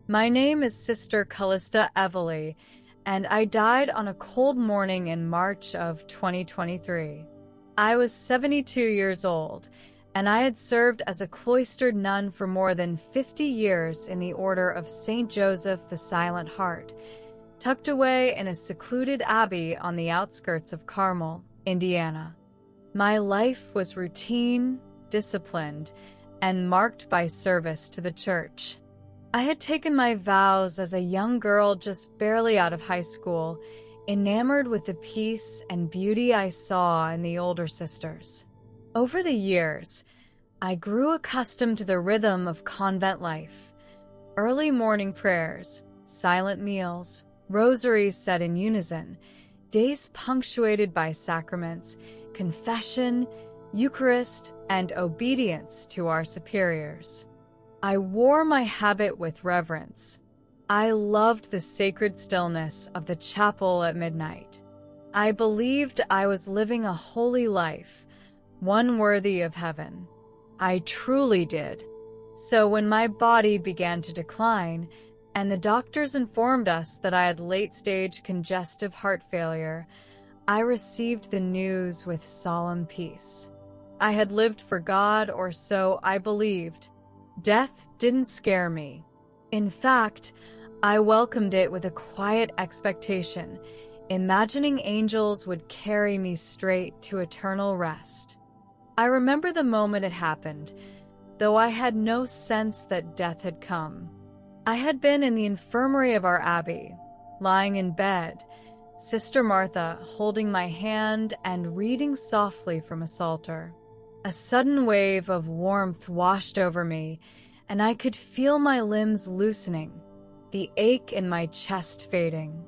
My name is Sister Callista Evely, and I died on a cold morning in March of 2023. I was 72 years old, and I had served as a cloistered nun for more than 50 years in the Order of St. Joseph the Silent Heart, tucked away in a secluded abbey on the outskirts of Carmel, Indiana. My life was routine, disciplined, and marked by service to the church. I had taken my vows as a young girl just barely out of high school, enamored with the peace and beauty I saw in the older sisters. Over the years, I grew accustomed to the rhythm of convent life. Early morning prayers, silent meals, rosaries said in unison, days punctuated by sacraments, confession, Eucharist, and obedience to our superiors. I wore my habit with reverence. I loved the sacred stillness of the chapel at midnight. I believed I was living a holy life, one worthy of heaven. I truly did. So when my body began to decline, and the doctors informed us that I had late-stage congestive heart failure, I received the news with solemn peace. I had lived for God, or so I believed. Death didn't scare me. In fact, I welcomed it with a quiet expectation, imagining angels would carry me straight to eternal rest. I remember the moment it happened, though I had no sense that death had come. I had been in the infirmary of our abbey, lying in bed, Sister Martha holding my hand and reading softly from a psalter. A sudden wave of warmth washed over me, and I could feel my limbs loosening, the ache in my chest fading.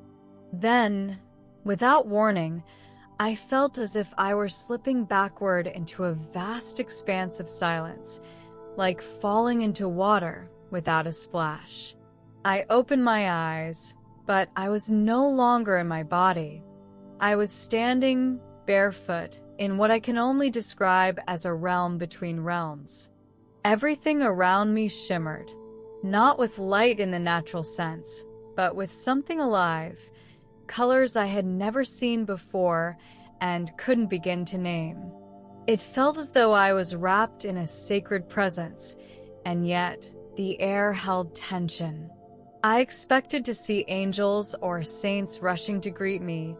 Then, without warning, I felt as if I were slipping backward into a vast expanse of silence, like falling into water without a splash. I opened my eyes, but I was no longer in my body. I was standing barefoot in what I can only describe as a realm between realms. Everything around me shimmered, not with light in the natural sense, but with something alive, colors I had never seen before and couldn't begin to name. It felt as though I was wrapped in a sacred presence, and yet the air held tension. I expected to see angels or saints rushing to greet me,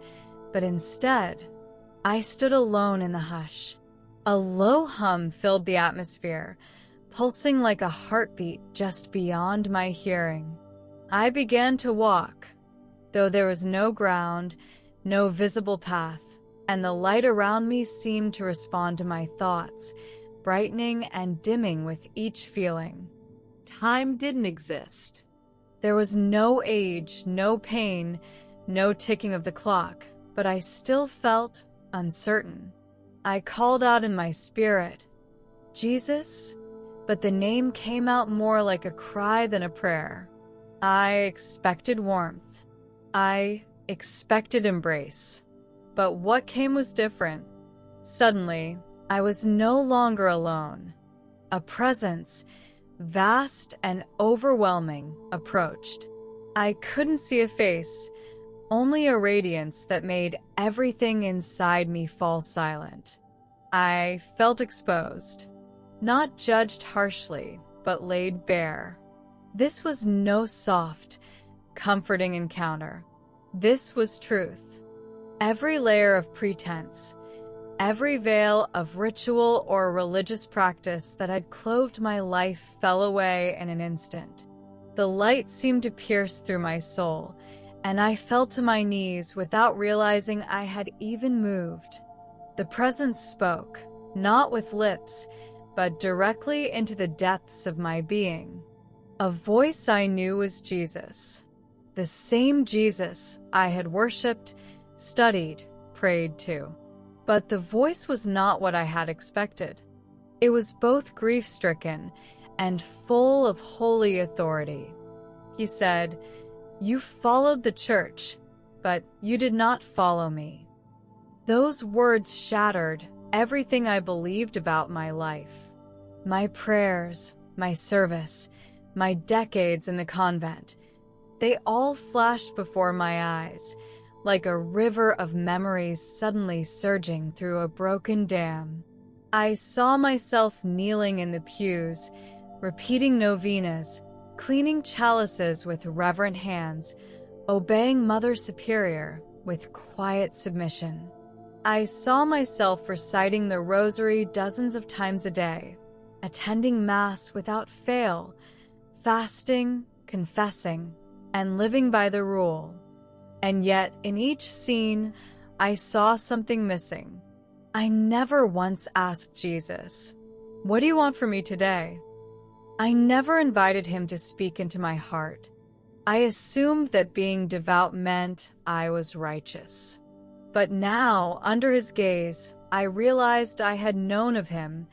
but instead, I stood alone in the hush. A low hum filled the atmosphere, pulsing like a heartbeat just beyond my hearing. I began to walk, though there was no ground, no visible path, and the light around me seemed to respond to my thoughts, brightening and dimming with each feeling. Time didn't exist. There was no age, no pain, no ticking of the clock, but I still felt uncertain. I called out in my spirit, "Jesus," but the name came out more like a cry than a prayer. I expected warmth. I expected embrace. But what came was different. Suddenly, I was no longer alone. A presence, vast and overwhelming, approached. I couldn't see a face, only a radiance that made everything inside me fall silent. I felt exposed, not judged harshly, but laid bare. This was no soft, comforting encounter. This was truth. Every layer of pretense, every veil of ritual or religious practice that had clothed my life fell away in an instant. The light seemed to pierce through my soul, and I fell to my knees without realizing I had even moved. The presence spoke, not with lips, but directly into the depths of my being. A voice I knew was Jesus, the same Jesus I had worshipped, studied, prayed to. But the voice was not what I had expected. It was both grief-stricken and full of holy authority. He said, "You followed the church, but you did not follow me." Those words shattered everything I believed about my life. My prayers, my service, my decades in the convent. They all flashed before my eyes, like a river of memories suddenly surging through a broken dam. I saw myself kneeling in the pews, repeating novenas, cleaning chalices with reverent hands, obeying Mother Superior with quiet submission. I saw myself reciting the rosary dozens of times a day, attending Mass without fail, fasting, confessing, and living by the rule. And yet, in each scene, I saw something missing. I never once asked Jesus, "What do you want from me today?" I never invited him to speak into my heart. I assumed that being devout meant I was righteous. But now, under his gaze, I realized I had known of him,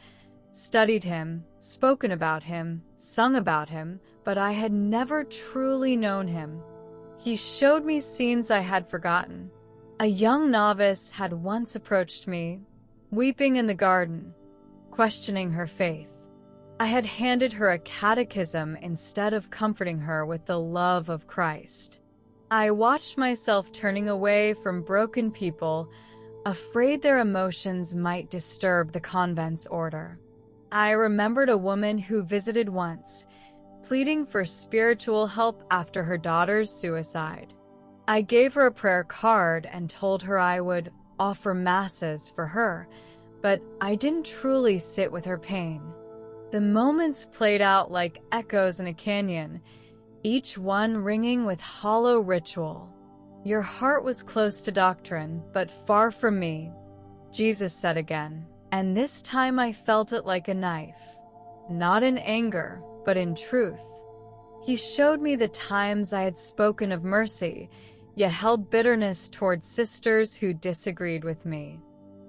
studied him, spoken about him, sung about him, but I had never truly known him. He showed me scenes I had forgotten. A young novice had once approached me, weeping in the garden, questioning her faith. I had handed her a catechism instead of comforting her with the love of Christ. I watched myself turning away from broken people, afraid their emotions might disturb the convent's order. I remembered a woman who visited once, pleading for spiritual help after her daughter's suicide. I gave her a prayer card and told her I would offer masses for her, but I didn't truly sit with her pain. The moments played out like echoes in a canyon, each one ringing with hollow ritual. Your heart was close to doctrine, but far from me, Jesus said again, and this time I felt it like a knife. Not in anger, but in truth. He showed me the times I had spoken of mercy, yet held bitterness towards sisters who disagreed with me.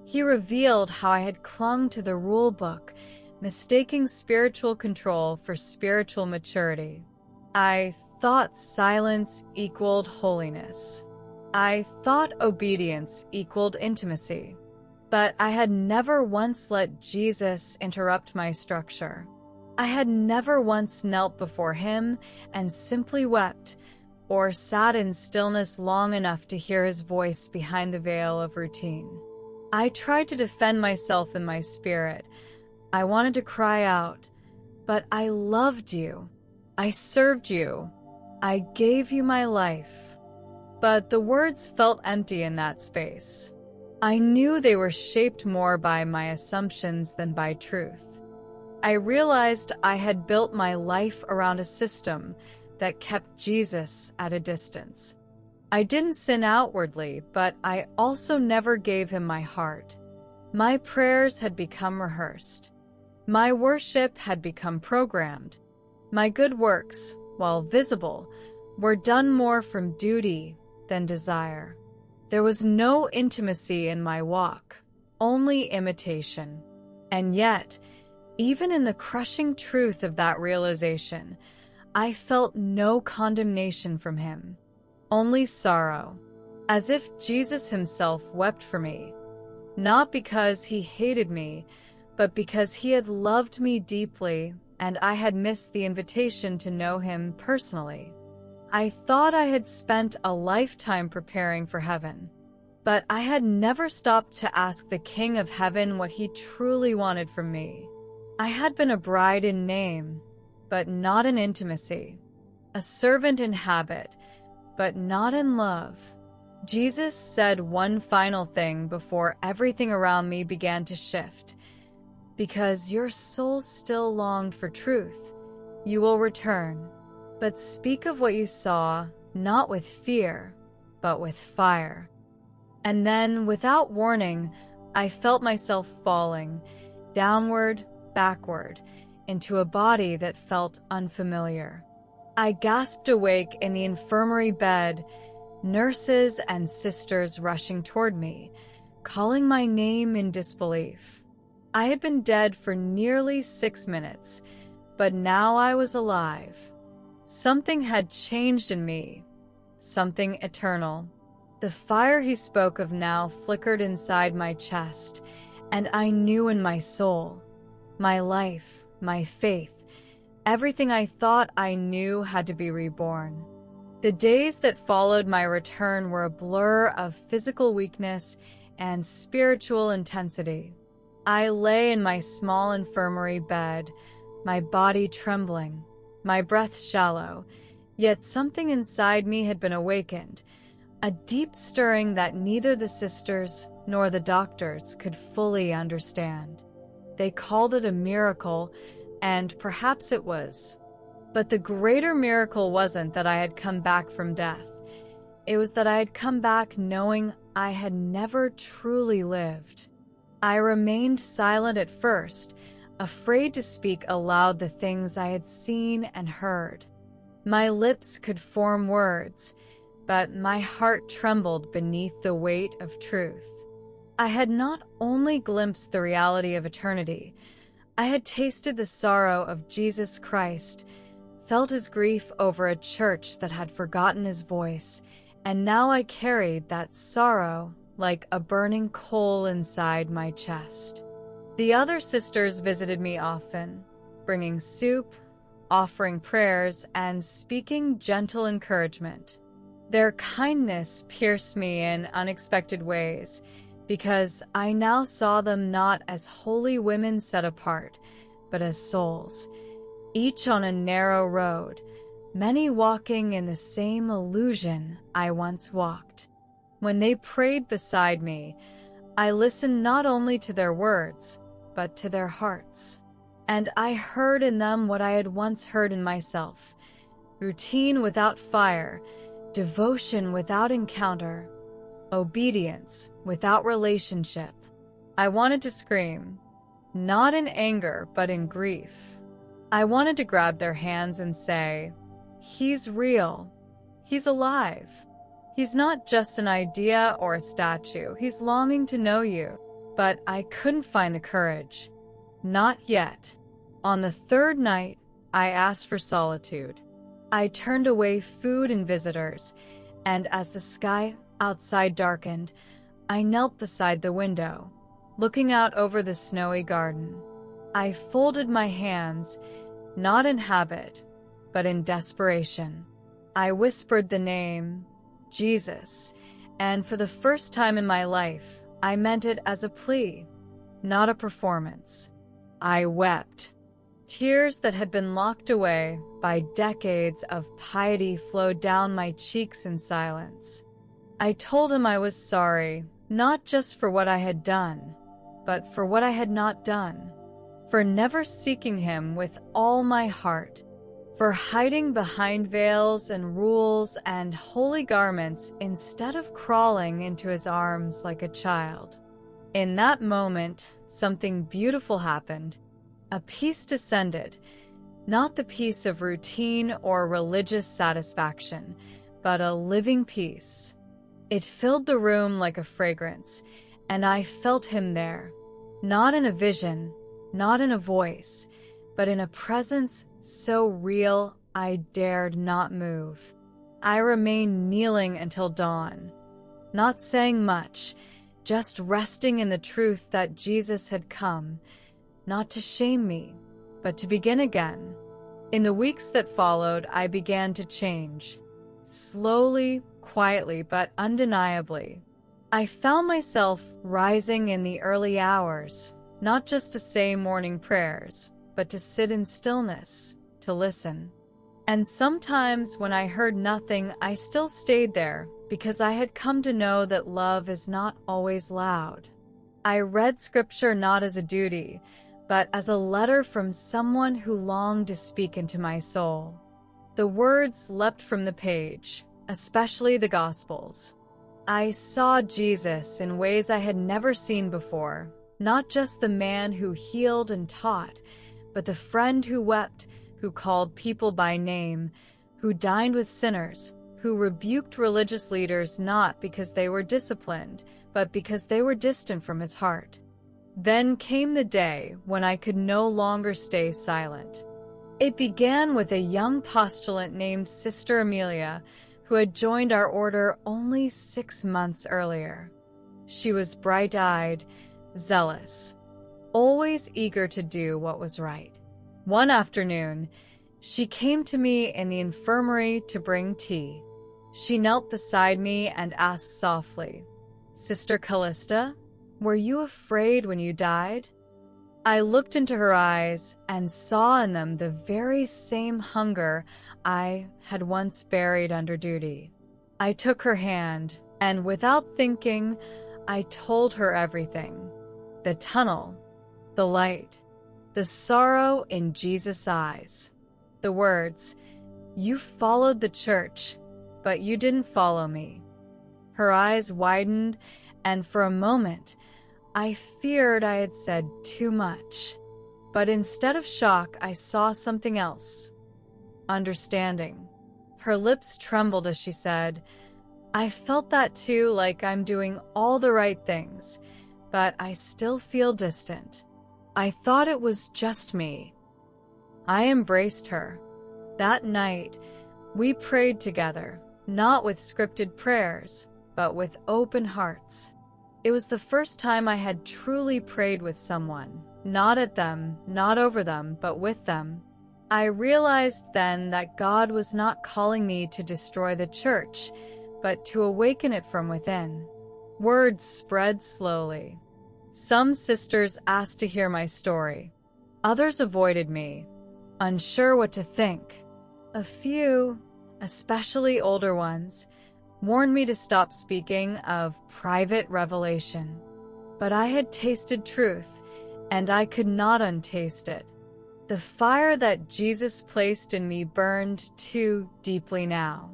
He revealed how I had clung to the rule book, mistaking spiritual control for spiritual maturity. I thought silence equaled holiness. I thought obedience equaled intimacy. But I had never once let Jesus interrupt my structure. I had never once knelt before him and simply wept, or sat in stillness long enough to hear his voice behind the veil of routine. I tried to defend myself in my spirit. I wanted to cry out, "But I loved you. I served you. I gave you my life." But the words felt empty in that space. I knew they were shaped more by my assumptions than by truth. I realized I had built my life around a system that kept Jesus at a distance. I didn't sin outwardly, but I also never gave him my heart. My prayers had become rehearsed. My worship had become programmed. My good works, while visible, were done more from duty than desire. There was no intimacy in my walk, only imitation. And yet, even in the crushing truth of that realization, I felt no condemnation from him, only sorrow, as if Jesus himself wept for me, not because he hated me, but because he had loved me deeply and I had missed the invitation to know him personally. I thought I had spent a lifetime preparing for heaven, but I had never stopped to ask the King of Heaven what he truly wanted from me. I had been a bride in name, but not in intimacy, a servant in habit, but not in love. Jesus said one final thing before everything around me began to shift. "Because your soul still longed for truth, you will return. But speak of what you saw, not with fear, but with fire." And then, without warning, I felt myself falling, downward, backward, into a body that felt unfamiliar. I gasped awake in the infirmary bed, nurses and sisters rushing toward me, calling my name in disbelief. I had been dead for nearly 6 minutes, but now I was alive. Something had changed in me, something eternal. The fire he spoke of now flickered inside my chest, and I knew in my soul, my life, my faith, Everything I thought I knew had to be reborn. The days that followed my return were a blur of physical weakness and spiritual intensity. I lay in my small infirmary bed, my body trembling, my breath shallow, yet something inside me had been awakened, a deep stirring that neither the sisters nor the doctors could fully understand. They called it a miracle, and perhaps it was. But the greater miracle wasn't that I had come back from death. It was that I had come back knowing I had never truly lived. I remained silent at first, afraid to speak aloud the things I had seen and heard. My lips could form words, but my heart trembled beneath the weight of truth. I had not only glimpsed the reality of eternity, I had tasted the sorrow of Jesus Christ, felt his grief over a church that had forgotten his voice, and now I carried that sorrow like a burning coal inside my chest. The other sisters visited me often, bringing soup, offering prayers, and speaking gentle encouragement. Their kindness pierced me in unexpected ways, because I now saw them not as holy women set apart, but as souls, each on a narrow road, many walking in the same illusion I once walked. When they prayed beside me, I listened not only to their words, but to their hearts. And I heard in them what I had once heard in myself: routine without fire, devotion without encounter, obedience without relationship. I wanted to scream, not in anger, but in grief. I wanted to grab their hands and say, "He's real. He's alive. He's not just an idea or a statue. He's longing to know you." But I couldn't find the courage. Not yet. On the third night, I asked for solitude. I turned away food and visitors, and as the sky outside darkened, I knelt beside the window, looking out over the snowy garden. I folded my hands, not in habit, but in desperation. I whispered the name, Jesus, and for the first time in my life, I meant it as a plea, not a performance. I wept. Tears that had been locked away by decades of piety flowed down my cheeks in silence. I told him I was sorry, not just for what I had done, but for what I had not done, for never seeking him with all my heart, for hiding behind veils and rules and holy garments instead of crawling into his arms like a child. In that moment, something beautiful happened. A peace descended, not the peace of routine or religious satisfaction, but a living peace. It filled the room like a fragrance, and I felt him there, not in a vision, not in a voice, but in a presence so real I dared not move. I remained kneeling until dawn, not saying much, just resting in the truth that Jesus had come, not to shame me, but to begin again. In the weeks that followed, I began to change. Slowly, quietly, but undeniably. I found myself rising in the early hours, not just to say morning prayers, but to sit in stillness, to listen. And sometimes when I heard nothing, I still stayed there, because I had come to know that love is not always loud. I read scripture not as a duty, but as a letter from someone who longed to speak into my soul. The words leapt from the page, especially the Gospels. I saw Jesus in ways I had never seen before, not just the man who healed and taught, but the friend who wept, who called people by name, who dined with sinners, who rebuked religious leaders not because they were disciplined, but because they were distant from his heart. Then came the day when I could no longer stay silent. It began with a young postulant named Sister Amelia, who had joined our order only 6 months earlier. She was bright-eyed, zealous, always eager to do what was right. One afternoon, She came to me in the infirmary to bring tea. She knelt beside me and asked softly, "Sister Callista, were you afraid when you died?" I looked into her eyes and saw in them the very same hunger I had once buried under duty. I took her hand, and without thinking, I told her everything. The tunnel, the light, the sorrow in Jesus' eyes. The words, "You followed the church, but you didn't follow me." Her eyes widened, and for a moment, I feared I had said too much. But instead of shock, I saw something else. Understanding. Her lips trembled as she said, "I felt that too, like I'm doing all the right things, but I still feel distant. I thought it was just me." I embraced her. That night, we prayed together, not with scripted prayers, but with open hearts. It was the first time I had truly prayed with someone, not at them, not over them, but with them. I realized then that God was not calling me to destroy the church, but to awaken it from within. Word spread slowly. Some sisters asked to hear my story. Others avoided me, unsure what to think. A few, especially older ones, warned me to stop speaking of private revelation. But I had tasted truth, and I could not untaste it. The fire that Jesus placed in me burned too deeply now.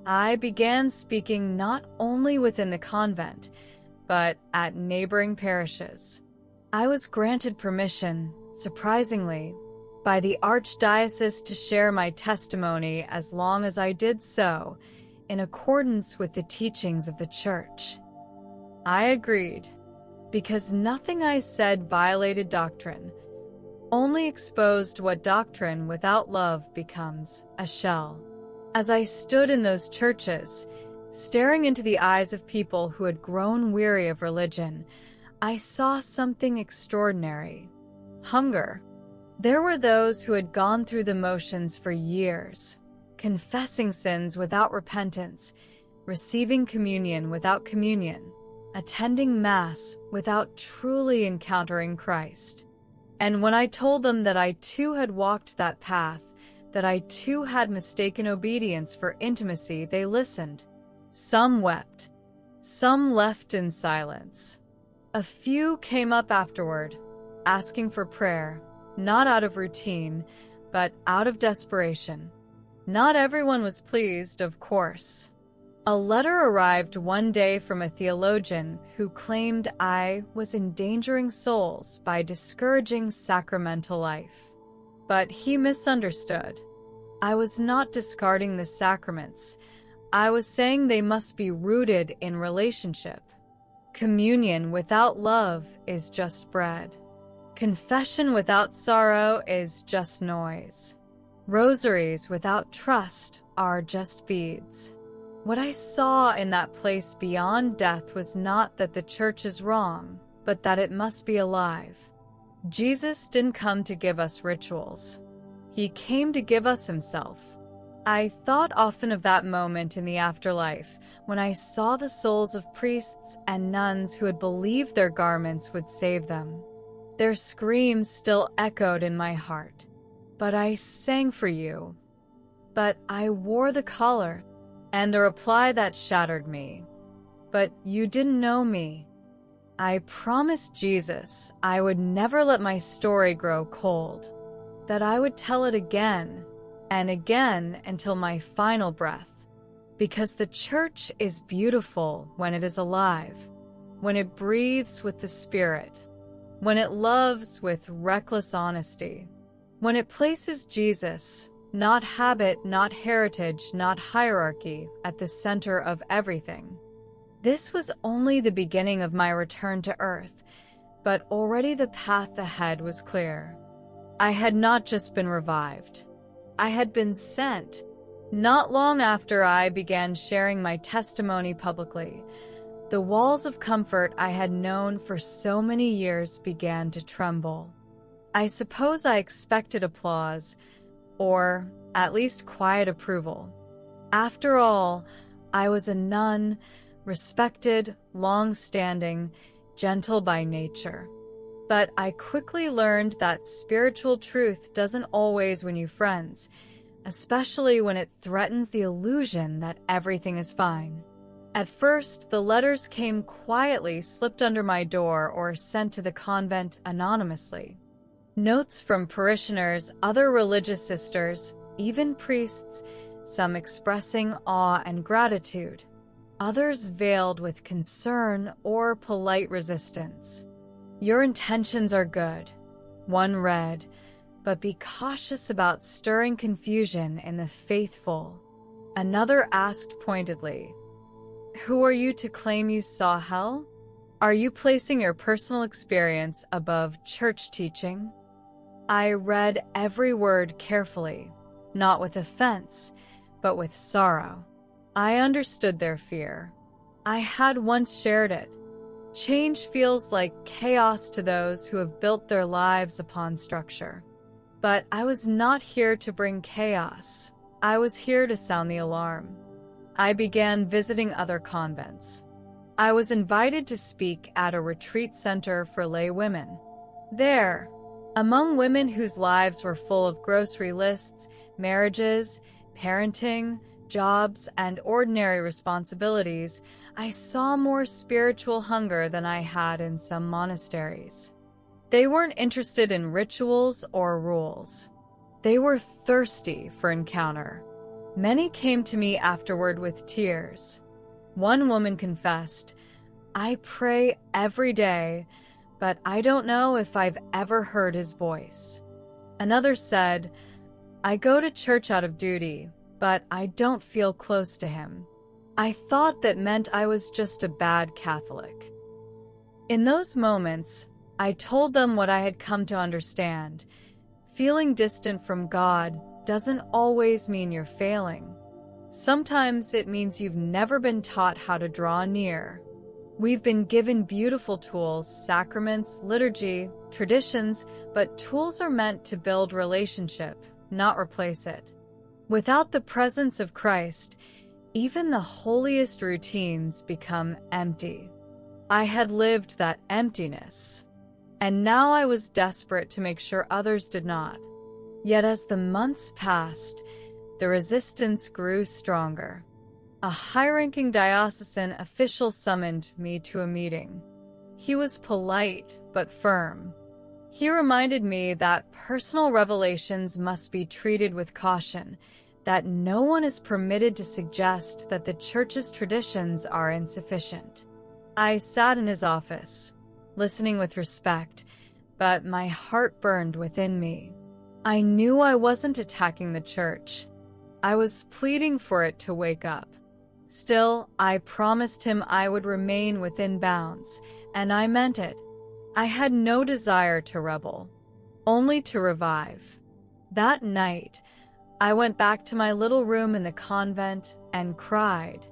I began speaking not only within the convent, but at neighboring parishes. I was granted permission, surprisingly, by the Archdiocese to share my testimony as long as I did so in accordance with the teachings of the Church. I agreed, because nothing I said violated doctrine, only exposed what doctrine without love becomes a shell. As I stood in those churches, staring into the eyes of people who had grown weary of religion, I saw something extraordinary. Hunger. There were those who had gone through the motions for years, confessing sins without repentance, receiving communion without communion, attending Mass without truly encountering Christ. And when I told them that I too had walked that path, that I too had mistaken obedience for intimacy, they listened. Some wept. Some left in silence. A few came up afterward, asking for prayer, not out of routine, but out of desperation. Not everyone was pleased, of course. A letter arrived one day from a theologian who claimed I was endangering souls by discouraging sacramental life. But he misunderstood. I was not discarding the sacraments. I was saying they must be rooted in relationship. Communion without love is just bread. Confession without sorrow is just noise. Rosaries without trust are just beads. What I saw in that place beyond death was not that the church is wrong, but that it must be alive. Jesus didn't come to give us rituals. He came to give us himself. I thought often of that moment in the afterlife when I saw the souls of priests and nuns who had believed their garments would save them. Their screams still echoed in my heart. "But I sang for you. But I wore the collar." And the reply that shattered me. "But you didn't know me." I promised Jesus I would never let my story grow cold, that I would tell it again and again until my final breath. Because the church is beautiful when it is alive, when it breathes with the Spirit, when it loves with reckless honesty, when it places Jesus, not habit, not heritage, not hierarchy, at the center of everything. This was only the beginning of my return to Earth, but already the path ahead was clear. I had not just been revived. I had been sent. Not long after I began sharing my testimony publicly, the walls of comfort I had known for so many years began to tremble. I suppose I expected applause, or at least quiet approval. After all, I was a nun, respected, long-standing, gentle by nature. But I quickly learned that spiritual truth doesn't always win you friends, especially when it threatens the illusion that everything is fine. At first, the letters came quietly, slipped under my door, or sent to the convent anonymously. Notes from parishioners, other religious sisters, even priests, some expressing awe and gratitude, others veiled with concern or polite resistance. "Your intentions are good," one read, "but be cautious about stirring confusion in the faithful." Another asked pointedly, "Who are you to claim you saw hell? Are you placing your personal experience above church teaching?" I read every word carefully, not with offense, but with sorrow. I understood their fear. I had once shared it. Change feels like chaos to those who have built their lives upon structure. But I was not here to bring chaos. I was here to sound the alarm. I began visiting other convents. I was invited to speak at a retreat center for lay women. There, among women whose lives were full of grocery lists, marriages, parenting, jobs, and ordinary responsibilities, I saw more spiritual hunger than I had in some monasteries. They weren't interested in rituals or rules. They were thirsty for encounter. Many came to me afterward with tears. One woman confessed, "I pray every day, but I don't know if I've ever heard his voice." Another said, "I go to church out of duty, but I don't feel close to him." I thought that meant I was just a bad Catholic. In those moments, I told them what I had come to understand. Feeling distant from God doesn't always mean you're failing. Sometimes it means you've never been taught how to draw near. We've been given beautiful tools, sacraments, liturgy, traditions, but tools are meant to build relationship, not replace it. Without the presence of Christ, even the holiest routines become empty. I had lived that emptiness, and now I was desperate to make sure others did not. Yet as the months passed, the resistance grew stronger. A high-ranking diocesan official summoned me to a meeting. He was polite but firm. He reminded me that personal revelations must be treated with caution, that no one is permitted to suggest that the church's traditions are insufficient. I sat in his office, listening with respect, but my heart burned within me. I knew I wasn't attacking the church. I was pleading for it to wake up. Still, I promised him I would remain within bounds, and I meant it. I had no desire to rebel, only to revive. That night, I went back to my little room in the convent and cried.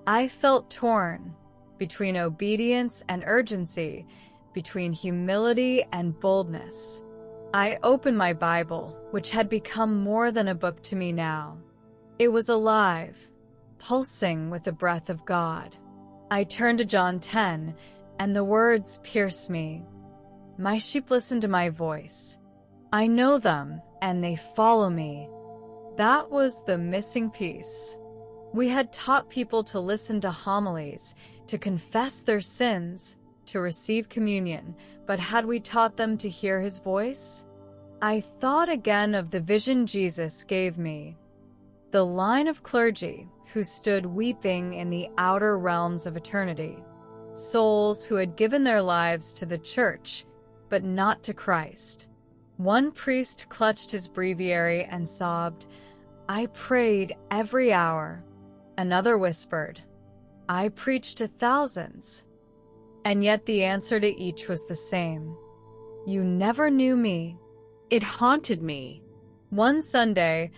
I felt torn between obedience and urgency, between humility and boldness. I opened my Bible, which had become more than a book to me now. It was alive, pulsing with the breath of God. I turned to John 10, and the words pierced me. "My sheep listen to my voice. I know them, and they follow me." That was the missing piece. We had taught people to listen to homilies, to confess their sins, to receive communion, but had we taught them to hear his voice? I thought again of the vision Jesus gave me. The line of clergy who stood weeping in the outer realms of eternity. Souls who had given their lives to the church, but not to Christ. One priest clutched his breviary and sobbed, "I prayed every hour." Another whispered, "I preached to thousands." And yet the answer to each was the same. "You never knew me." It haunted me. One Sunday,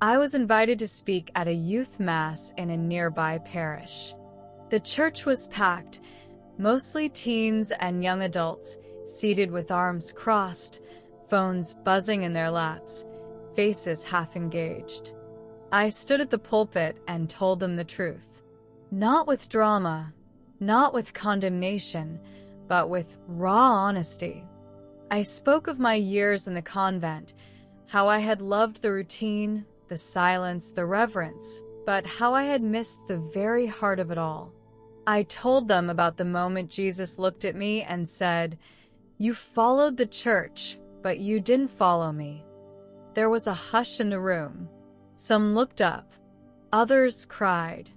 I was invited to speak at a youth mass in a nearby parish. The church was packed, mostly teens and young adults, seated with arms crossed, phones buzzing in their laps, faces half engaged. I stood at the pulpit and told them the truth. Not with drama, not with condemnation, but with raw honesty. I spoke of my years in the convent, how I had loved the routine, the silence, the reverence, but how I had missed the very heart of it all. I told them about the moment Jesus looked at me and said, "You followed the church, but you didn't follow me." There was a hush in the room. Some looked up. Others cried.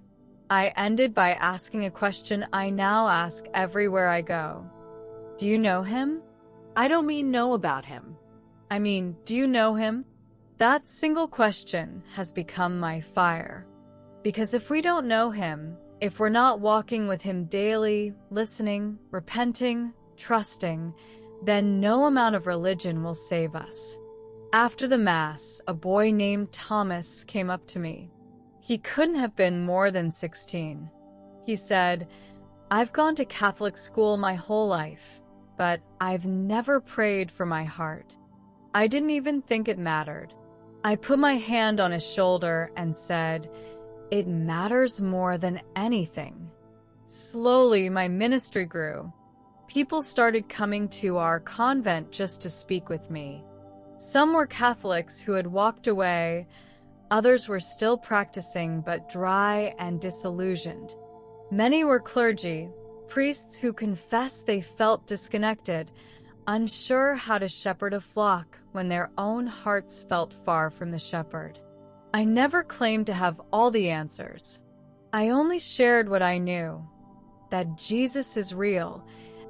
I ended by asking a question I now ask everywhere I go. Do you know him? I don't mean know about him. I mean, do you know him? That single question has become my fire. Because if we don't know him, if we're not walking with him daily, listening, repenting, trusting, then no amount of religion will save us. After the Mass, a boy named Thomas came up to me. He couldn't have been more than 16. He said, "I've gone to Catholic school my whole life, but I've never prayed for my heart." I didn't even think it mattered. I put my hand on his shoulder and said, "It matters more than anything." Slowly, my ministry grew. People started coming to our convent just to speak with me. Some were Catholics who had walked away. Others were still practicing but dry and disillusioned. Many were clergy, priests who confessed they felt disconnected, unsure how to shepherd a flock when their own hearts felt far from the shepherd. I never claimed to have all the answers. I only shared what I knew, that Jesus is real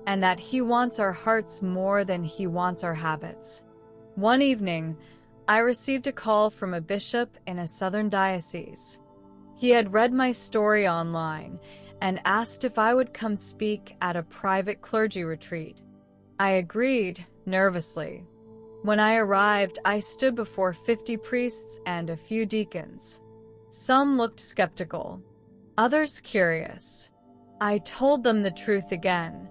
and that he wants our hearts more than he wants our habits. One evening, I received a call from a bishop in a southern diocese. He had read my story online and asked if I would come speak at a private clergy retreat. I agreed, nervously. When I arrived, I stood before 50 priests and a few deacons. Some looked skeptical, others curious. I told them the truth again,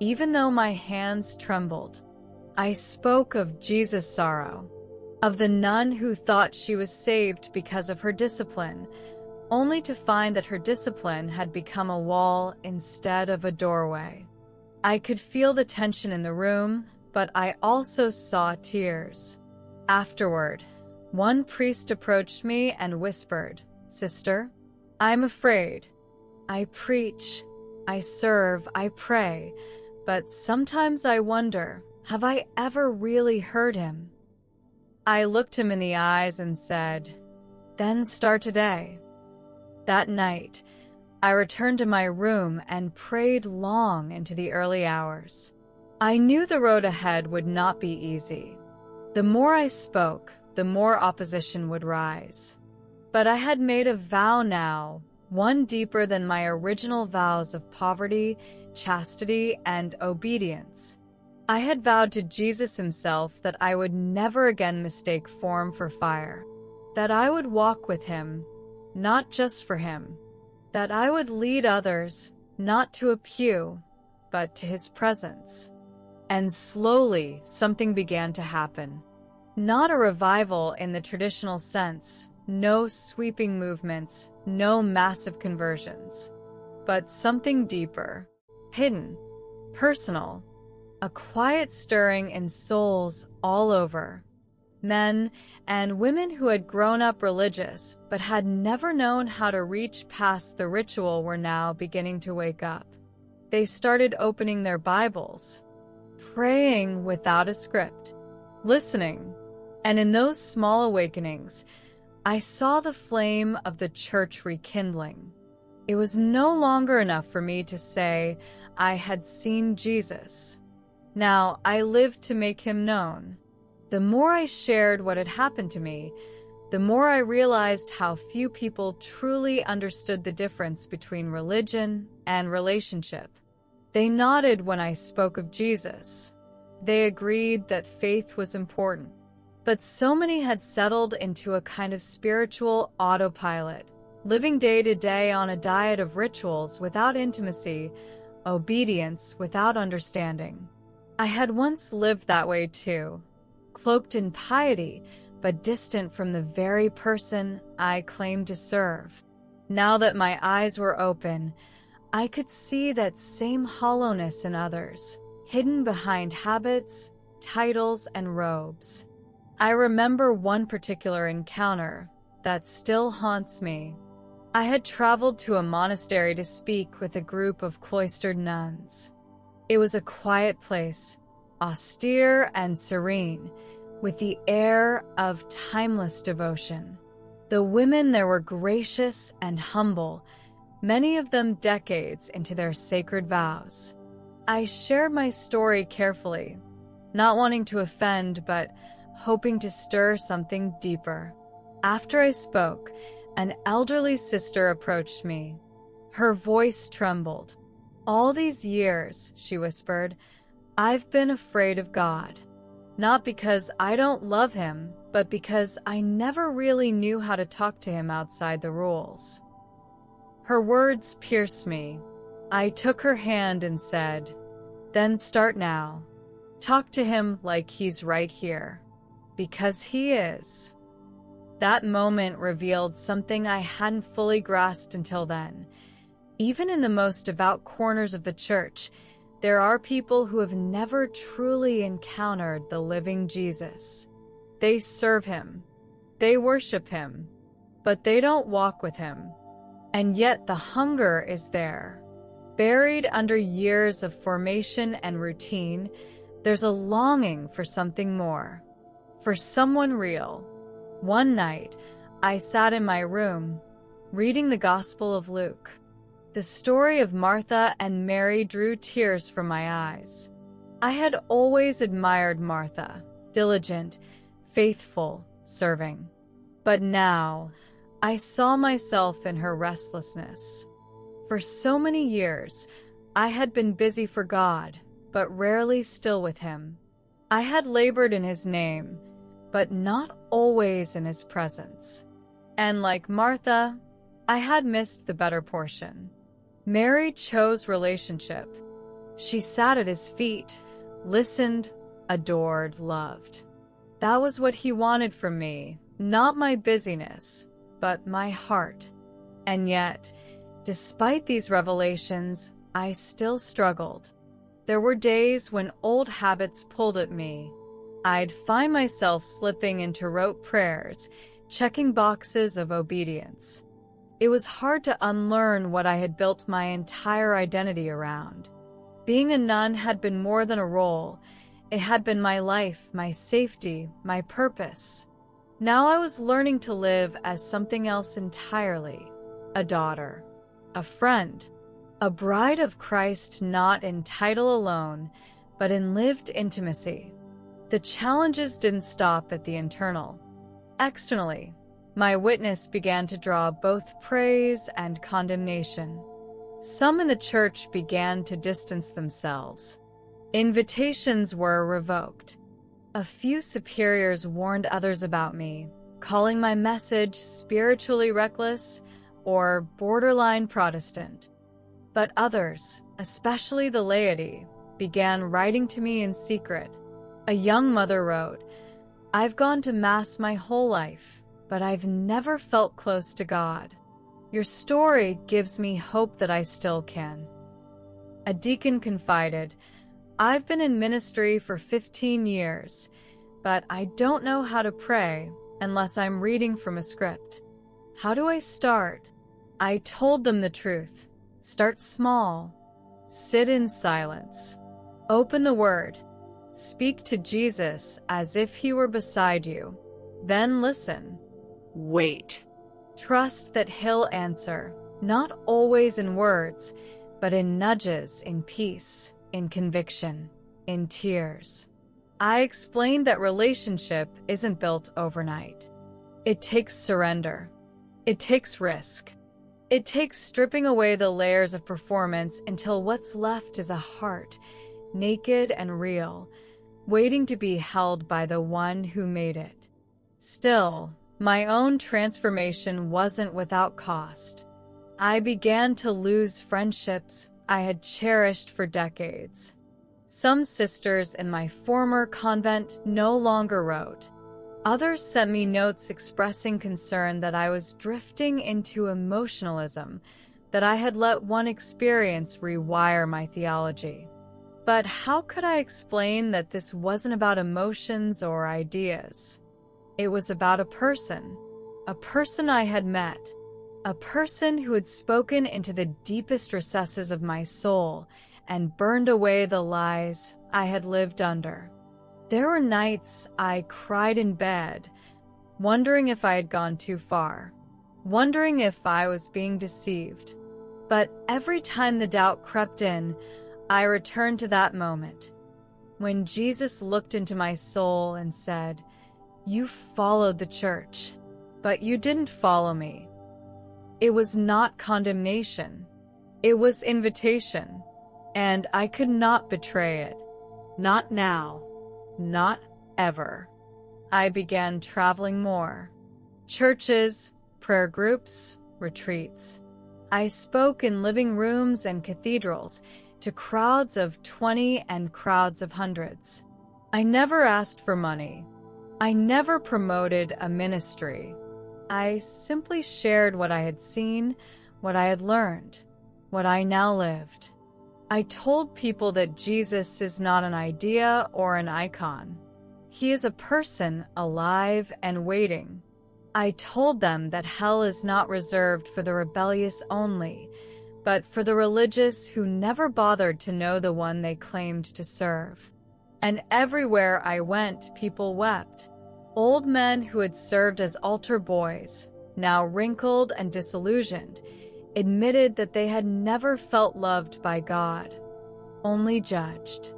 even though my hands trembled. I spoke of Jesus' sorrow, of the nun who thought she was saved because of her discipline, only to find that her discipline had become a wall instead of a doorway. I could feel the tension in the room, but I also saw tears. Afterward, one priest approached me and whispered, "Sister, I'm afraid. I preach, I serve, I pray, but sometimes I wonder, have I ever really heard him?" I looked him in the eyes and said, "Then start today." That night, I returned to my room and prayed long into the early hours. I knew the road ahead would not be easy. The more I spoke, the more opposition would rise. But I had made a vow now, one deeper than my original vows of poverty, chastity, and obedience. I had vowed to Jesus himself that I would never again mistake form for fire, that I would walk with him, not just for him, that I would lead others, not to a pew, but to his presence. And slowly, something began to happen. Not a revival in the traditional sense, no sweeping movements, no massive conversions, but something deeper, hidden, personal, a quiet stirring in souls all over. Men and women who had grown up religious but had never known how to reach past the ritual were now beginning to wake up. They started opening their Bibles, praying without a script, listening, and in those small awakenings, I saw the flame of the church rekindling. It was no longer enough for me to say I had seen Jesus. Now I lived to make him known. The more I shared what had happened to me, the more I realized how few people truly understood the difference between religion and relationship. They nodded when I spoke of Jesus. They agreed that faith was important. But so many had settled into a kind of spiritual autopilot, living day to day on a diet of rituals without intimacy, obedience without understanding. I had once lived that way too, cloaked in piety, but distant from the very person I claimed to serve. Now that my eyes were open, I could see that same hollowness in others, hidden behind habits, titles, and robes. I remember one particular encounter that still haunts me. I had traveled to a monastery to speak with a group of cloistered nuns. It was a quiet place, austere and serene, with the air of timeless devotion. The women there were gracious and humble, many of them decades into their sacred vows. I shared my story carefully, not wanting to offend, but hoping to stir something deeper. After I spoke, an elderly sister approached me. Her voice trembled. "All these years," she whispered, "I've been afraid of God. Not because I don't love him, but because I never really knew how to talk to him outside the rules." Her words pierced me. I took her hand and said, "Then start now. Talk to him like he's right here. Because he is." That moment revealed something I hadn't fully grasped until then. Even in the most devout corners of the church, there are people who have never truly encountered the living Jesus. They serve him, they worship him, but they don't walk with him. And yet the hunger is there. Buried under years of formation and routine, there's a longing for something more, for someone real. One night, I sat in my room, reading the Gospel of Luke. The story of Martha and Mary drew tears from my eyes. I had always admired Martha, diligent, faithful, serving. But now, I saw myself in her restlessness. For so many years, I had been busy for God, but rarely still with him. I had labored in his name, but not always in his presence. And like Martha, I had missed the better portion. Mary chose relationship. She sat at his feet, listened, adored, loved. That was what he wanted from me, not my busyness, but my heart. And yet, despite these revelations, I still struggled. There were days when old habits pulled at me. I'd find myself slipping into rote prayers, checking boxes of obedience. It was hard to unlearn what I had built my entire identity around. Being a nun had been more than a role. It had been my life, my safety, my purpose. Now I was learning to live as something else entirely. A daughter, a friend, a bride of Christ, not in title alone, but in lived intimacy. The challenges didn't stop at the internal. Externally, my witness began to draw both praise and condemnation. Some in the church began to distance themselves. Invitations were revoked. A few superiors warned others about me, calling my message spiritually reckless or borderline Protestant. But others, especially the laity, began writing to me in secret. A young mother wrote, "I've gone to Mass my whole life, but I've never felt close to God. Your story gives me hope that I still can." A deacon confided, "I've been in ministry for 15 years, but I don't know how to pray unless I'm reading from a script. How do I start?" I told them the truth. Start small. Sit in silence. Open the Word. Speak to Jesus as if he were beside you. Then listen. Wait. Trust that he'll answer, not always in words, but in nudges, in peace, in conviction, in tears. I explained that relationship isn't built overnight. It takes surrender. It takes risk. It takes stripping away the layers of performance until what's left is a heart, naked and real, waiting to be held by the one who made it. Still, my own transformation wasn't without cost. I began to lose friendships I had cherished for decades. Some sisters in my former convent no longer wrote. Others sent me notes expressing concern that I was drifting into emotionalism, that I had let one experience rewire my theology. But how could I explain that this wasn't about emotions or ideas? It was about a person I had met, a person who had spoken into the deepest recesses of my soul and burned away the lies I had lived under. There were nights I cried in bed, wondering if I had gone too far, wondering if I was being deceived. But every time the doubt crept in, I returned to that moment, when Jesus looked into my soul and said, "You followed the church, but you didn't follow me." It was not condemnation. It was invitation, and I could not betray it. Not now. Not ever. I began traveling more. Churches, prayer groups, retreats. I spoke in living rooms and cathedrals to crowds of 20 and crowds of hundreds. I never asked for money. I never promoted a ministry. I simply shared what I had seen, what I had learned, what I now lived. I told people that Jesus is not an idea or an icon. He is a person alive and waiting. I told them that hell is not reserved for the rebellious only, but for the religious who never bothered to know the one they claimed to serve. And everywhere I went, people wept. Old men who had served as altar boys, now wrinkled and disillusioned, admitted that they had never felt loved by God, only judged.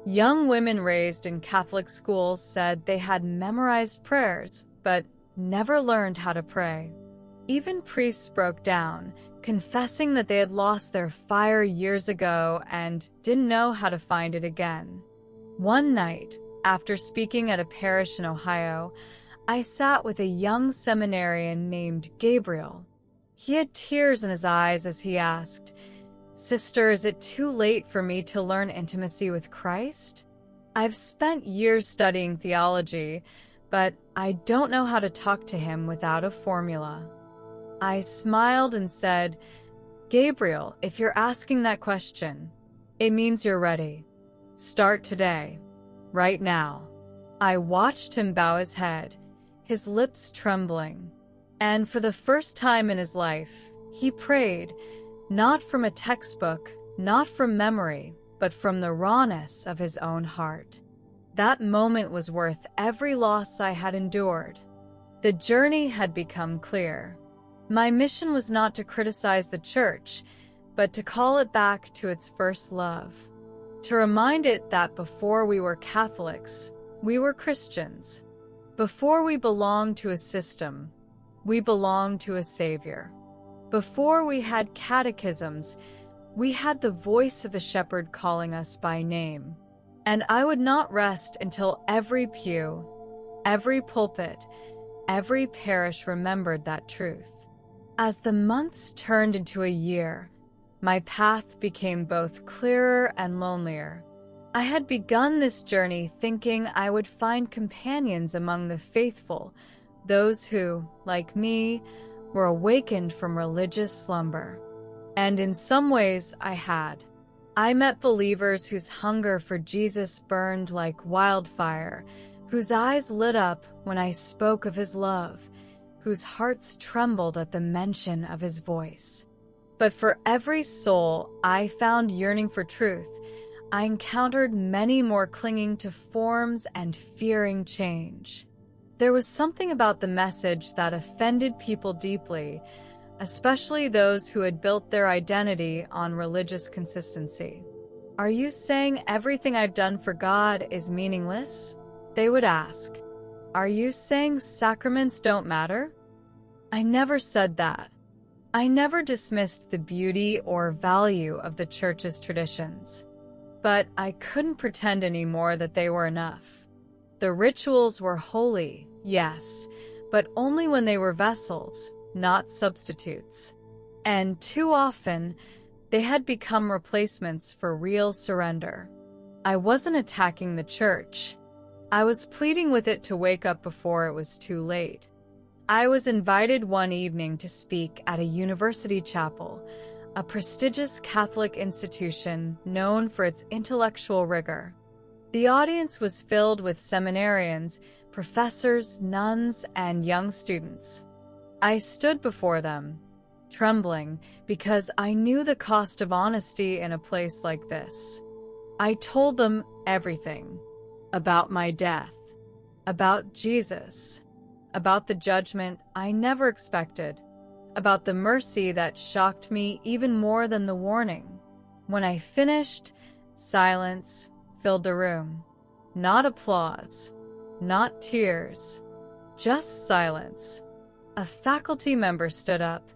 Young women raised in Catholic schools said they had memorized prayers, but never learned how to pray. Even priests broke down, confessing that they had lost their fire years ago and didn't know how to find it again. One night, after speaking at a parish in Ohio, I sat with a young seminarian named Gabriel. He had tears in his eyes as he asked, "Sister, is it too late for me to learn intimacy with Christ? I've spent years studying theology, but I don't know how to talk to him without a formula." I smiled and said, "Gabriel, if you're asking that question, it means you're ready. Start today, right now." I watched him bow his head, his lips trembling. And for the first time in his life, he prayed, not from a textbook, not from memory, but from the rawness of his own heart. That moment was worth every loss I had endured. The journey had become clear. My mission was not to criticize the church, but to call it back to its first love. To remind it that before we were Catholics, we were Christians. Before we belonged to a system, we belonged to a Savior. Before we had catechisms, we had the voice of a shepherd calling us by name. And I would not rest until every pew, every pulpit, every parish remembered that truth. As the months turned into a year, my path became both clearer and lonelier. I had begun this journey thinking I would find companions among the faithful, those who, like me, were awakened from religious slumber. And in some ways, I had. I met believers whose hunger for Jesus burned like wildfire, whose eyes lit up when I spoke of his love, whose hearts trembled at the mention of his voice. But for every soul I found yearning for truth, I encountered many more clinging to forms and fearing change. There was something about the message that offended people deeply, especially those who had built their identity on religious consistency. "Are you saying everything I've done for God is meaningless?" they would ask. "Are you saying sacraments don't matter?" I never said that. I never dismissed the beauty or value of the church's traditions. But I couldn't pretend anymore that they were enough. The rituals were holy, yes, but only when they were vessels, not substitutes. And too often, they had become replacements for real surrender. I wasn't attacking the church. I was pleading with it to wake up before it was too late. I was invited one evening to speak at a university chapel, a prestigious Catholic institution known for its intellectual rigor. The audience was filled with seminarians, professors, nuns, and young students. I stood before them, trembling, because I knew the cost of honesty in a place like this. I told them everything about my death, about Jesus, about the judgment I never expected, about the mercy that shocked me even more than the warning. When I finished, silence filled the room. Not applause, not tears, just silence. A faculty member stood up,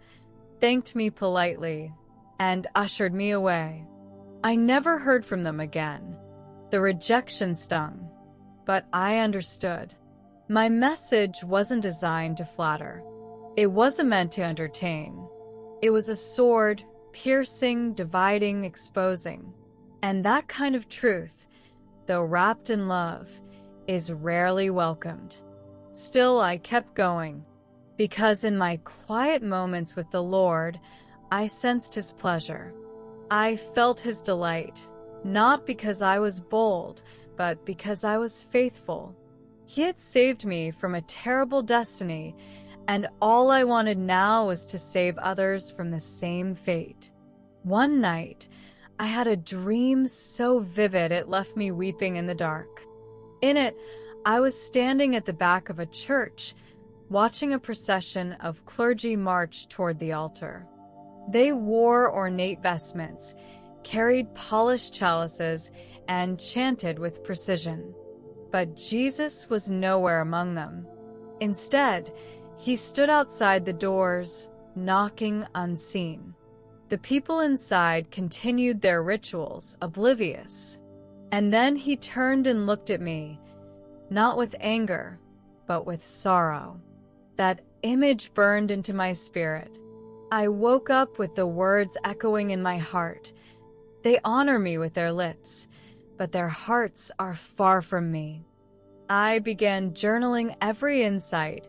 thanked me politely, and ushered me away. I never heard from them again. The rejection stung, but I understood. My message wasn't designed to flatter. It wasn't meant to entertain. It was a sword, piercing, dividing, exposing. And that kind of truth, though wrapped in love, is rarely welcomed. Still, I kept going, because in my quiet moments with the Lord, I sensed His pleasure. I felt His delight, not because I was bold, but because I was faithful. He had saved me from a terrible destiny, and all I wanted now was to save others from the same fate. One night, I had a dream so vivid it left me weeping in the dark. In it, I was standing at the back of a church, watching a procession of clergy march toward the altar. They wore ornate vestments, carried polished chalices, and chanted with precision. But Jesus was nowhere among them. Instead, He stood outside the doors, knocking unseen. The people inside continued their rituals, oblivious. And then He turned and looked at me, not with anger, but with sorrow. That image burned into my spirit. I woke up with the words echoing in my heart. They honor me with their lips, but their hearts are far from me. I began journaling every insight,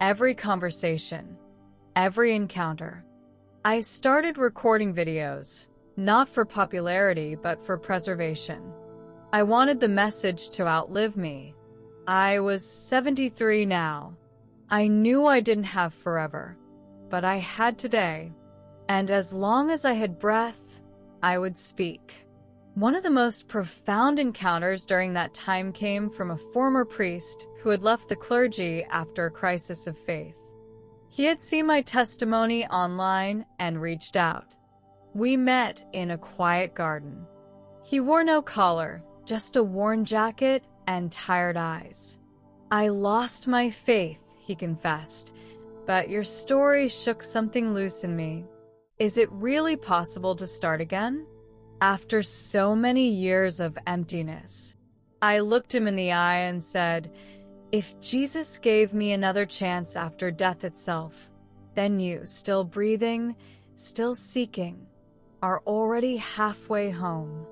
every conversation, every encounter. I started recording videos, not for popularity, but for preservation. I wanted the message to outlive me. I was 73 now. I knew I didn't have forever, but I had today. And as long as I had breath, I would speak. One of the most profound encounters during that time came from a former priest who had left the clergy after a crisis of faith. He had seen my testimony online and reached out. We met in a quiet garden. He wore no collar, just a worn jacket and tired eyes. "I lost my faith," he confessed, "but your story shook something loose in me. Is it really possible to start again?" After so many years of emptiness, I looked him in the eye and said, "If Jesus gave me another chance after death itself, then you, still breathing, still seeking, are already halfway home."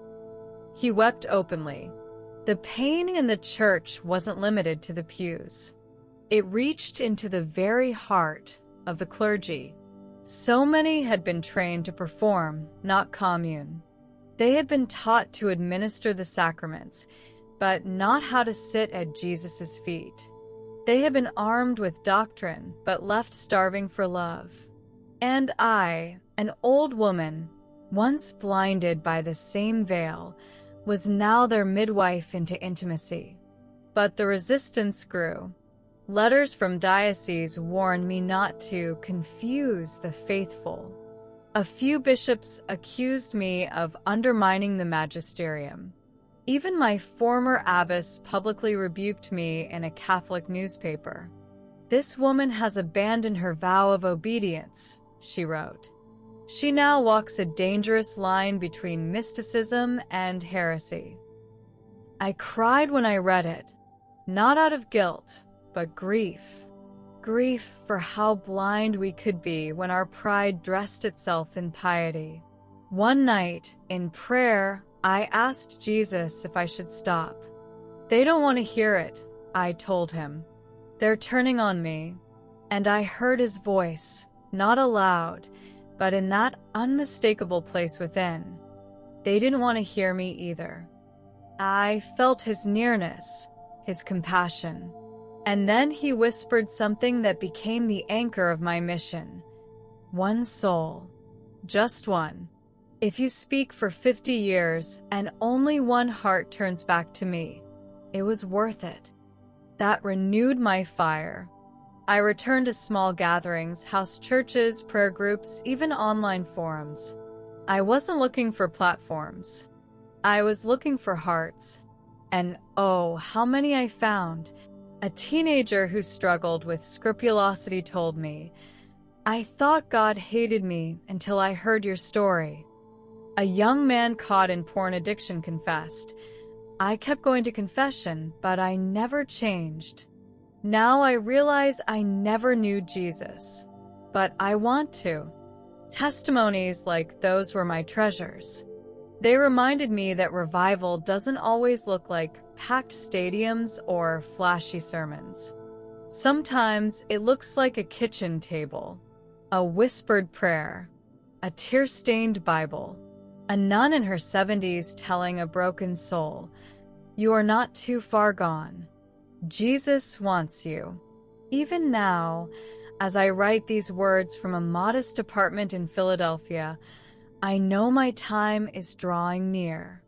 He wept openly. The pain in the church wasn't limited to the pews. It reached into the very heart of the clergy. So many had been trained to perform, not commune. They had been taught to administer the sacraments, but not how to sit at Jesus' feet. They had been armed with doctrine, but left starving for love. And I, an old woman, once blinded by the same veil, was now their midwife into intimacy. But the resistance grew. Letters from dioceses warned me not to confuse the faithful. A few bishops accused me of undermining the magisterium. Even my former abbess publicly rebuked me in a Catholic newspaper. "This woman has abandoned her vow of obedience," she wrote. "She now walks a dangerous line between mysticism and heresy." I cried when I read it, not out of guilt, but grief. Grief for how blind we could be when our pride dressed itself in piety. One night, in prayer, I asked Jesus if I should stop. They don't want to hear it, I told him. They're turning on me. And I heard his voice, not aloud, but in that unmistakable place within. They didn't want to hear me either. I felt his nearness, his compassion. And then he whispered something that became the anchor of my mission. One soul. Just one. If you speak for 50 years and only one heart turns back to me, it was worth it. That renewed my fire. I returned to small gatherings, house churches, prayer groups, even online forums. I wasn't looking for platforms. I was looking for hearts. And oh, how many I found. A teenager who struggled with scrupulosity told me, "I thought God hated me until I heard your story." A young man caught in porn addiction confessed, "I kept going to confession, but I never changed. Now I realize I never knew Jesus, but I want to." Testimonies like those were my treasures. They reminded me that revival doesn't always look like packed stadiums or flashy sermons. Sometimes it looks like a kitchen table, a whispered prayer, a tear-stained Bible, a nun in her 70s telling a broken soul, "You are not too far gone. Jesus wants you." Even now, as I write these words from a modest apartment in Philadelphia, I know my time is drawing near.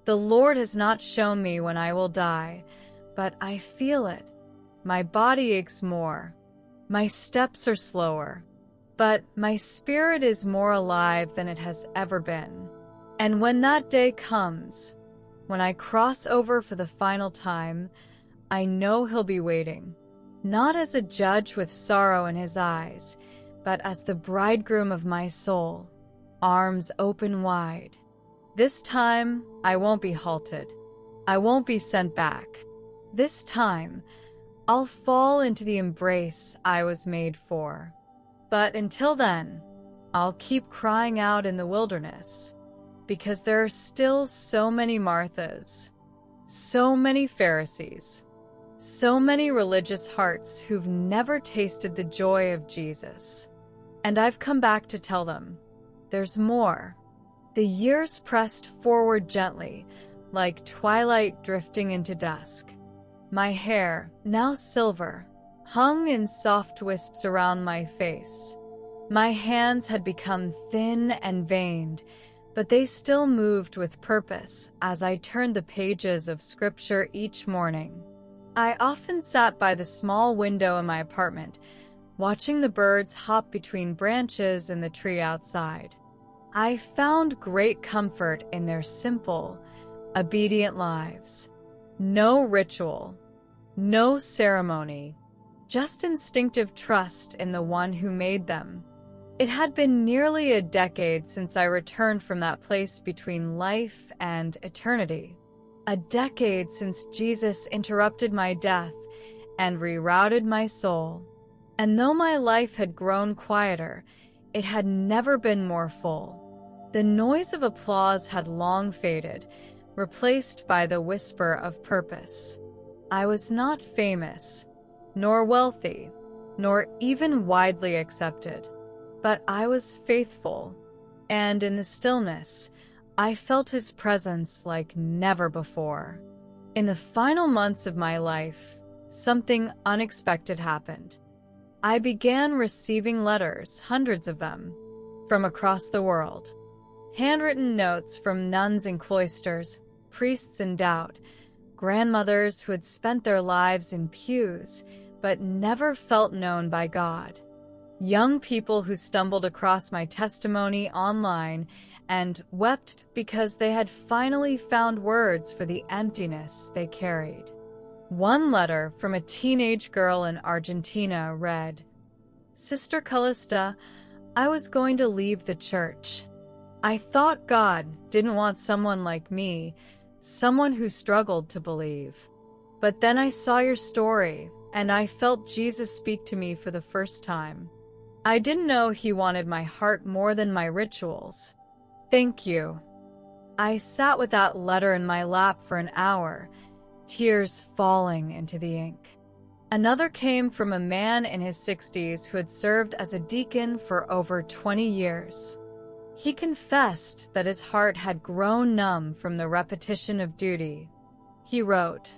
The Lord has not shown me when I will die, but I feel it. My body aches more. My steps are slower. But my spirit is more alive than it has ever been. And when that day comes, when I cross over for the final time, I know He'll be waiting, not as a judge with sorrow in His eyes, but as the bridegroom of my soul, arms open wide. This time, I won't be halted. I won't be sent back. This time, I'll fall into the embrace I was made for. But until then, I'll keep crying out in the wilderness, because there are still so many Marthas, so many Pharisees, so many religious hearts who've never tasted the joy of Jesus. And I've come back to tell them, there's more. The years pressed forward gently, like twilight drifting into dusk. My hair, now silver, hung in soft wisps around my face. My hands had become thin and veined, but they still moved with purpose as I turned the pages of Scripture each morning. I often sat by the small window in my apartment, watching the birds hop between branches in the tree outside. I found great comfort in their simple, obedient lives. No ritual, no ceremony, just instinctive trust in the one who made them. It had been nearly a decade since I returned from that place between life and eternity. A decade since Jesus interrupted my death and rerouted my soul. And though my life had grown quieter, it had never been more full. The noise of applause had long faded, replaced by the whisper of purpose. I was not famous, nor wealthy, nor even widely accepted, but I was faithful, and in the stillness, I felt His presence like never before. In the final months of my life, something unexpected happened. I began receiving letters, hundreds of them, from across the world. Handwritten notes from nuns in cloisters, priests in doubt, grandmothers who had spent their lives in pews but never felt known by God. Young people who stumbled across my testimony online and wept because they had finally found words for the emptiness they carried. One letter from a teenage girl in Argentina read, "Sister Callista, I was going to leave the church. I thought God didn't want someone like me, someone who struggled to believe. But then I saw your story, and I felt Jesus speak to me for the first time. I didn't know He wanted my heart more than my rituals. Thank you." I sat with that letter in my lap for an hour, tears falling into the ink. Another came from a man in his 60s who had served as a deacon for over 20 years. He confessed that his heart had grown numb from the repetition of duty. He wrote,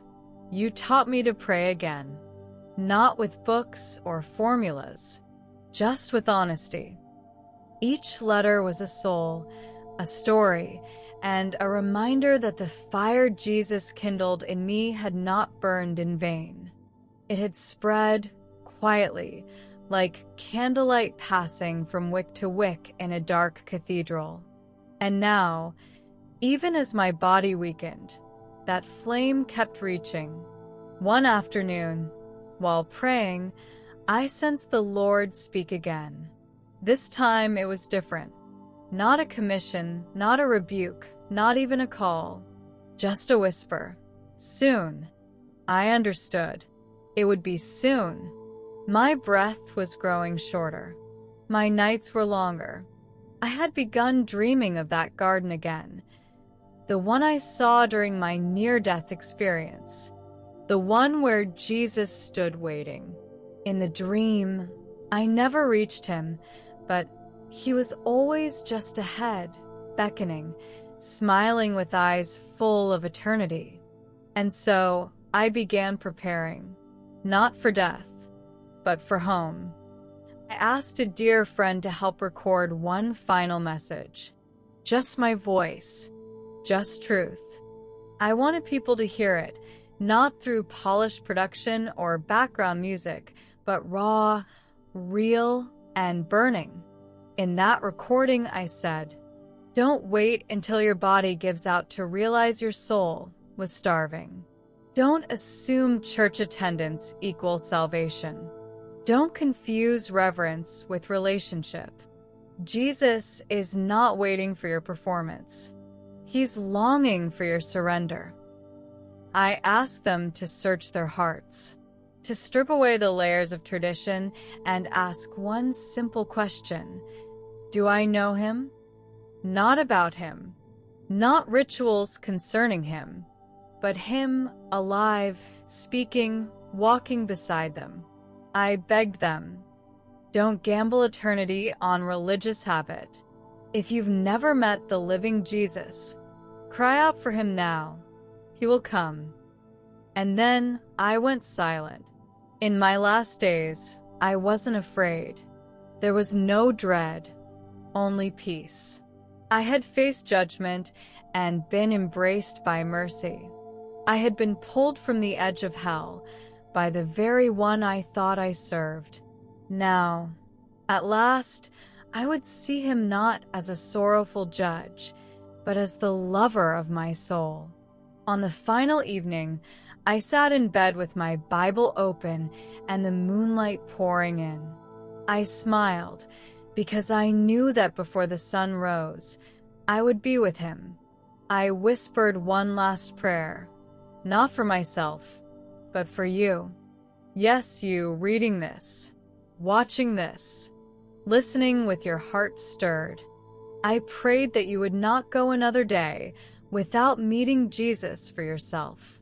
"You taught me to pray again, not with books or formulas, just with honesty." Each letter was a soul, a story, and a reminder that the fire Jesus kindled in me had not burned in vain. It had spread quietly, like candlelight passing from wick to wick in a dark cathedral. And now, even as my body weakened, that flame kept reaching. One afternoon, while praying, I sensed the Lord speak again. This time it was different. Not a commission, not a rebuke, not even a call. Just a whisper. Soon. I understood. It would be soon. My breath was growing shorter. My nights were longer. I had begun dreaming of that garden again. The one I saw during my near-death experience. The one where Jesus stood waiting. In the dream, I never reached him, but he was always just ahead, beckoning, smiling with eyes full of eternity. And so I began preparing, not for death, but for home. I asked a dear friend to help record one final message. Just my voice, just truth. I wanted people to hear it, not through polished production or background music, but raw, real, and burning. In that recording, I said, "Don't wait until your body gives out to realize your soul was starving. Don't assume church attendance equals salvation. Don't confuse reverence with relationship. Jesus is not waiting for your performance. He's longing for your surrender." I asked them to search their hearts, to strip away the layers of tradition and ask one simple question. Do I know him? Not about him, not rituals concerning him, but him alive, speaking, walking beside them. I begged them, don't gamble eternity on religious habit. If you've never met the living Jesus, cry out for him now. He will come. And then I went silent. In my last days, I wasn't afraid. There was no dread, only peace. I had faced judgment and been embraced by mercy. I had been pulled from the edge of hell by the very one I thought I served. Now, at last, I would see him not as a sorrowful judge, but as the lover of my soul. On the final evening, I sat in bed with my Bible open and the moonlight pouring in. I smiled because I knew that before the sun rose, I would be with him. I whispered one last prayer, not for myself, but for you. Yes, you reading this, watching this, listening with your heart stirred. I prayed that you would not go another day without meeting Jesus for yourself,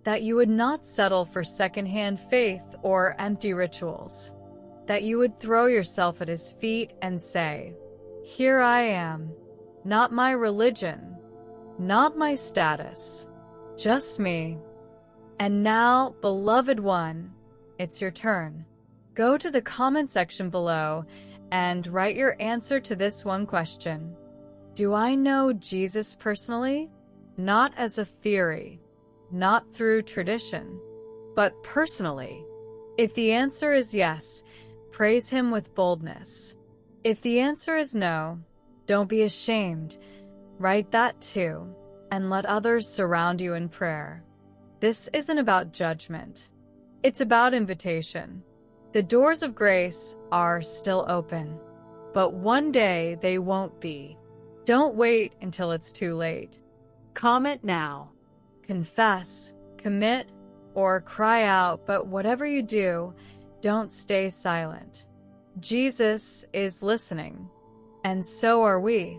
that you would not settle for secondhand faith or empty rituals, that you would throw yourself at his feet and say, "Here I am, not my religion, not my status, just me." And now, beloved one, it's your turn. Go to the comment section below and write your answer to this one question. Do I know Jesus personally? Not as a theory, not through tradition, but personally. If the answer is yes, praise him with boldness. If the answer is no, don't be ashamed. Write that too, and let others surround you in prayer. This isn't about judgment. It's about invitation. The doors of grace are still open, but one day they won't be. Don't wait until it's too late. Comment now. Confess, commit, or cry out, but whatever you do, don't stay silent. Jesus is listening, and so are we.